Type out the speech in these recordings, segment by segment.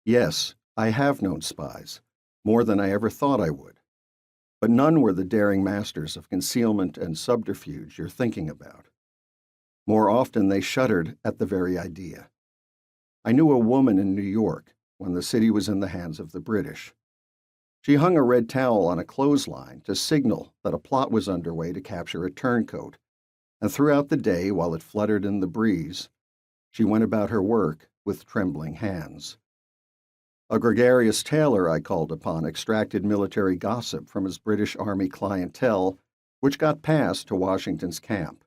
Yes, I have known spies, more than I ever thought I would, but none were the daring masters of concealment and subterfuge you're thinking about. More often they shuddered at the very idea. I knew a woman in New York when the city was in the hands of the British. She hung a red towel on a clothesline to signal that a plot was underway to capture a turncoat, and throughout the day, while it fluttered in the breeze, she went about her work with trembling hands. A gregarious tailor I called upon extracted military gossip from his British Army clientele, which got passed to Washington's camp.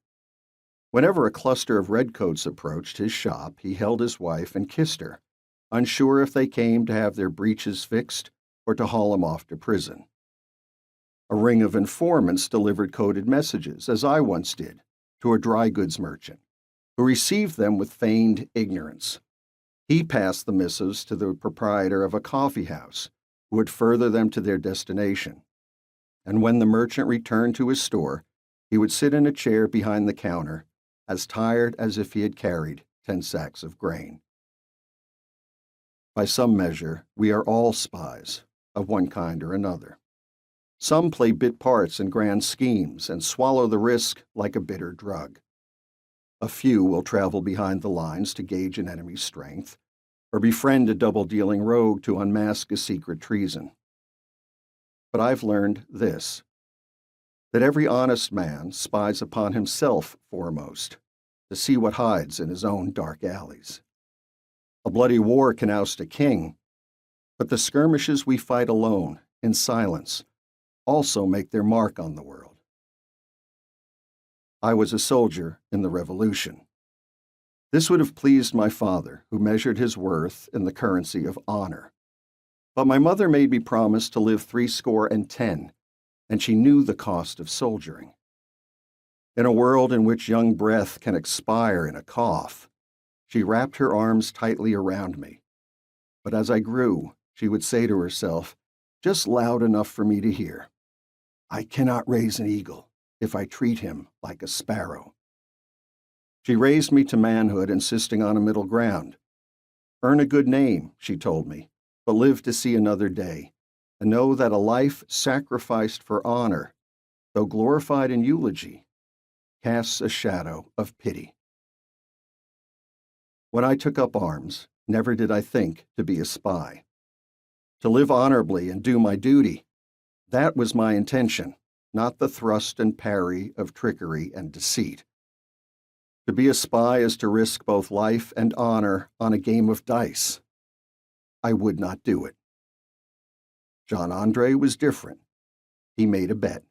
Whenever a cluster of redcoats approached his shop, he held his wife and kissed her, unsure if they came to have their breeches fixed or to haul him off to prison. A ring of informants delivered coded messages, as I once did, to a dry goods merchant, who received them with feigned ignorance. He passed the missives to the proprietor of a coffee house, who would further them to their destination. And when the merchant returned to his store, he would sit in a chair behind the counter, as tired as if he had carried 10 sacks of grain. By some measure, we are all spies, of one kind or another. Some play bit parts in grand schemes and swallow the risk like a bitter drug. A few will travel behind the lines to gauge an enemy's strength, or befriend a double-dealing rogue to unmask a secret treason. But I've learned this, that every honest man spies upon himself foremost, to see what hides in his own dark alleys. A bloody war can oust a king, but the skirmishes we fight alone, in silence, also make their mark on the world. I was a soldier in the Revolution. This would have pleased my father, who measured his worth in the currency of honor. But my mother made me promise to live 70, and she knew the cost of soldiering. In a world in which young breath can expire in a cough, she wrapped her arms tightly around me. But as I grew, she would say to herself, just loud enough for me to hear, I cannot raise an eagle if I treat him like a sparrow. She raised me to manhood, insisting on a middle ground. Earn a good name, she told me, but live to see another day, and know that a life sacrificed for honor, though glorified in eulogy, casts a shadow of pity. When I took up arms, never did I think to be a spy. To live honorably and do my duty, that was my intention, not the thrust and parry of trickery and deceit. To be a spy is to risk both life and honor on a game of dice. I would not do it. John Andre was different. He made a bet.